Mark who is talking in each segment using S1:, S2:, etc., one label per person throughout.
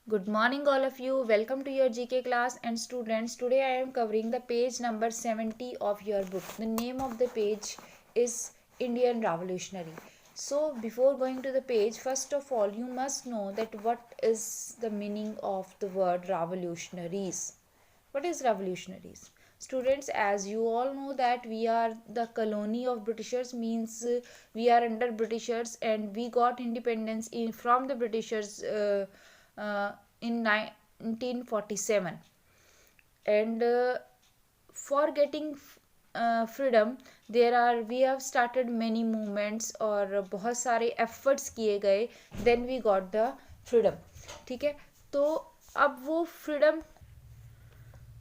S1: Good morning, all of you. Welcome to your GK class. And students, today I am covering the page number 70 of your book. The name of the page is Indian Revolutionary. So, before going to the page, first of all, you must know that what is the meaning of the word revolutionaries. What is revolutionaries? Students, as you all know that we are the colony of Britishers, means we are under Britishers and we got independence from the Britishers uh, in 1947. And for getting freedom, we have started many movements और बहुत सारे efforts किए गए, then we got the freedom. ठीक है, तो अब वो freedom,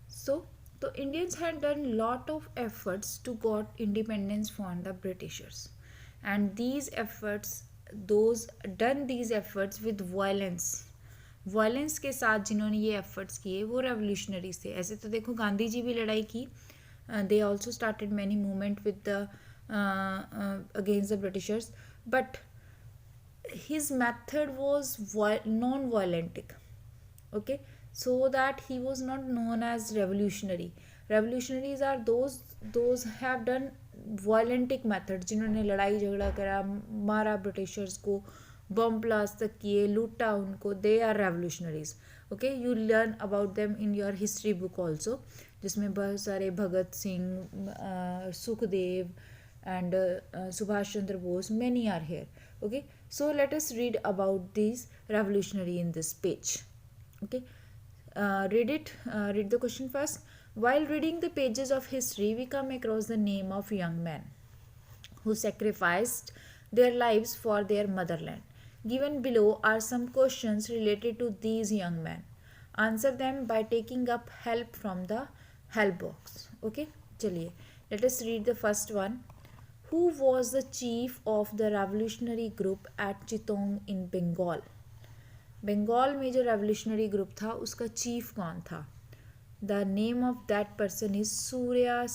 S1: so Indians had done lot of efforts to got independence from the Britishers, and these efforts with violence के साथ जिन्होंने ये efforts किए वो revolutionaries थे. ऐसे तो देखो गांधी जी भी लड़ाई की, they also started many movement with the against the Britishers, but his method was non-violent. Okay, so that he was not known as revolutionaries are those have done violent method, जिन्होंने लड़ाई झगड़ा करा, मारा ब्रिटिशर्स को, bomb blast तक किए, लूटा उनको, they are revolutionaries. Okay, you learn about them in your history book also, जिसमें बहुत सारे Bhagat Singh, Sukhdev and Subhash Chandra Bose, many are here. Okay, so let us read about these revolutionary in this page. Okay, read the question first. While reading the pages of history, we come across the name of young men who sacrificed their lives for their motherland. Given below are some questions related to these young men. Answer them by taking up help from the help box. Okay, chaliye, let us read the first one. Who was the chief of the revolutionary group at Chittagong in Bengal? Bengal में जो revolutionary group था उसका chief कौन था? The name of that person is Surya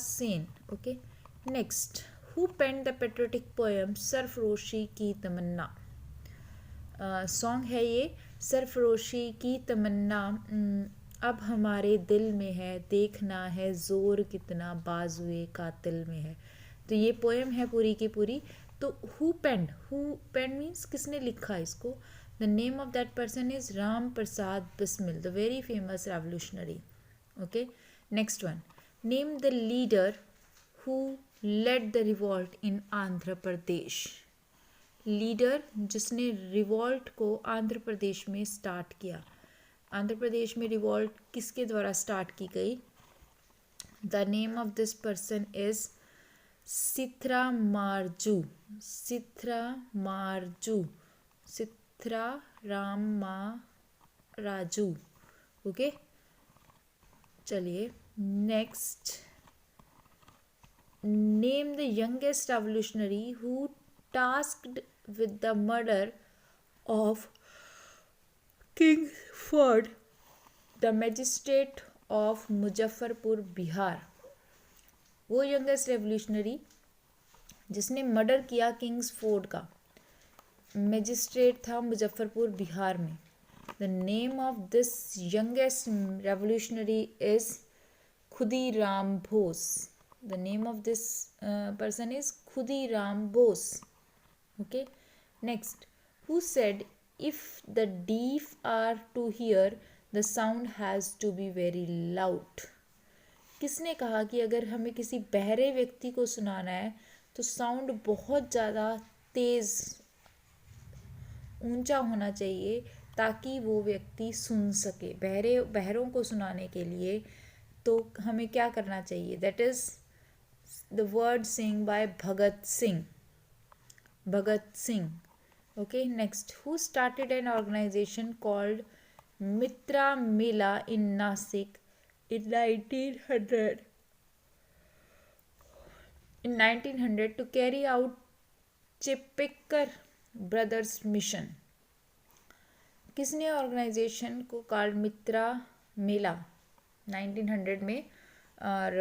S1: Sen. Okay, next, who pen the patriotic poem Sarfaroshi ki Tamanna? Song है ये, सरफरोशी की तमन्ना. अब हमारे दिल में है, देखना है जोर कितना बाजुए कातिल में है. तो ये पोएम है पूरी की पूरी. तो हु पेंड मीन्स किसने लिखा इसको? The name of that person is Ram Prasad Bismil, the very famous revolutionary. Okay, next one, name the leader who led the revolt in Andhra Pradesh. Leader जिसने रिवॉल्ट को आंध्र प्रदेश में स्टार्ट किया. आंध्र प्रदेश में रिवॉल्ट किसके द्वारा स्टार्ट की गई? The name of this person is Sitharamaraju. Raju. Okay, चलिए next, name the youngest revolutionary who tasked with the murder of Kingsford, the magistrate of Muzaffarpur Bihar. वो यंगेस्ट रेवोल्यूशनरी जिसने मर्डर किया किंग्स फोर्ड का, मैजिस्ट्रेट था मुजफ्फरपुर बिहार में. The name of this youngest revolutionary is Khudiram Bose. The name of this person is Khudiram Bose. Okay, next, who said if the deaf are to hear the sound has to be very loud. किसने कहा कि अगर हमें किसी बहरे व्यक्ति को सुनाना है तो साउंड बहुत ज़्यादा तेज़ ऊंचा होना चाहिए ताकि वो व्यक्ति सुन सके. बहरों को सुनाने के लिए तो हमें क्या करना चाहिए? That is the word sing by Bhagat Singh. Okay, next, who started an organization called Mitra Mela in Nashik in 1900 to carry out Chapekar brothers mission. किसने ऑर्गेनाइजेशन को कॉल्ड मित्रा मेला 1900 में और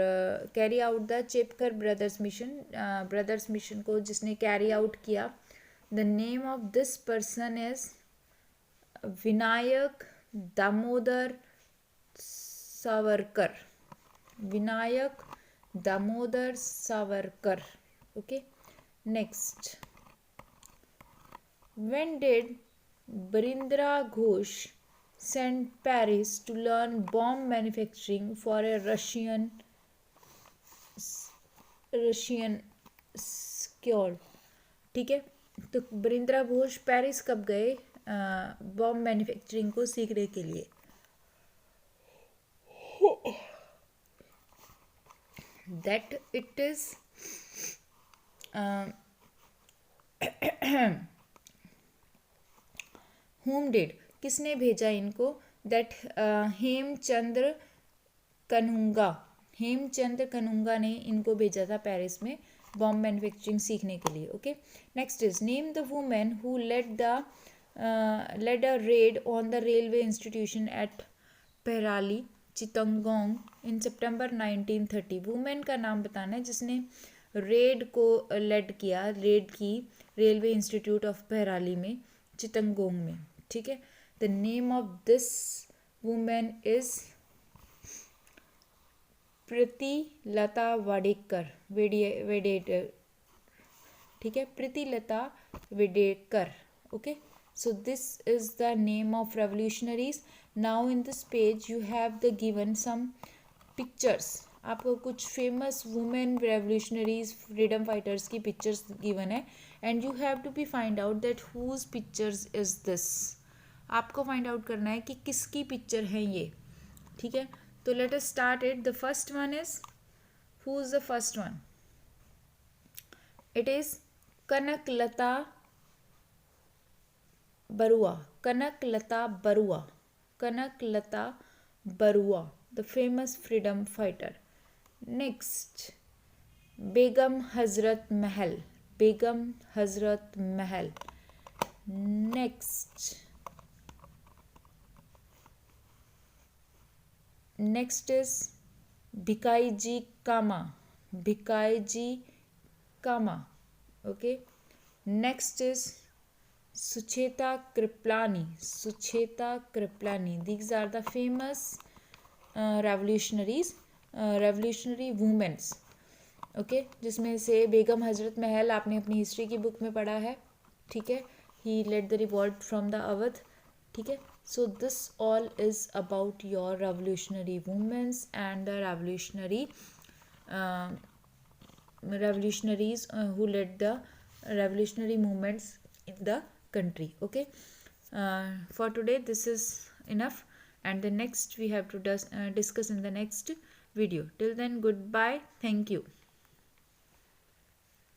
S1: carry out the Chapekar brothers mission को जिसने कैरी आउट किया? The name of this person is Vinayak Damodar Savarkar. Vinayak Damodar Savarkar. Okay. Next. When did Barindra Ghosh send Paris to learn bomb manufacturing for a Russian skilled? ठीक है, तो बरिंद्रा Ghosh Paris कब गए bomb manufacturing को सीखने के लिए? That it is whom did, किसने भेजा इनको? That हेमचंद्र कनुंगा ने इनको भेजा था पेरिस में बॉम्ब मैन्युफैक्चरिंग सीखने के लिए. Okay. Next is name the women who led a raid on the railway institution at Pahartali Chittagong in September 1930. Women का नाम बताना है जिसने रेड की रेलवे इंस्टीट्यूट ऑफ पेराली में चितंगोंग में. ठीक है. The name of this women is Pritilata Waddedar. ठीक है, Pritilata Waddedar. Okay. So this is the name of revolutionaries. Now in this page you have the given some pictures. आपको कुछ famous women revolutionaries freedom fighters की pictures given है and you have to be find out that whose pictures is this. आपको find out करना है कि किसकी picture है ये. ठीक है, तो let us start it. The first one is, who is the first one? It is Kanaklata Barua, the famous freedom fighter. Next, Begum Hazrat Mahal. Next is Bhikaiji Kama. Okay. Next is Sucheta Kriplani. These are the famous revolutionary women. Okay, जिसमें से बेगम हजरत महल आपने अपनी history की book में पढ़ा है. ठीक है, he led the revolt from the Awadh. ठीक है, so this all is about your revolutionary womens and the revolutionaries who led the revolutionary movements in the country. Okay, for today this is enough, and the next we have to discuss in the next video. Till then, goodbye. Thank you.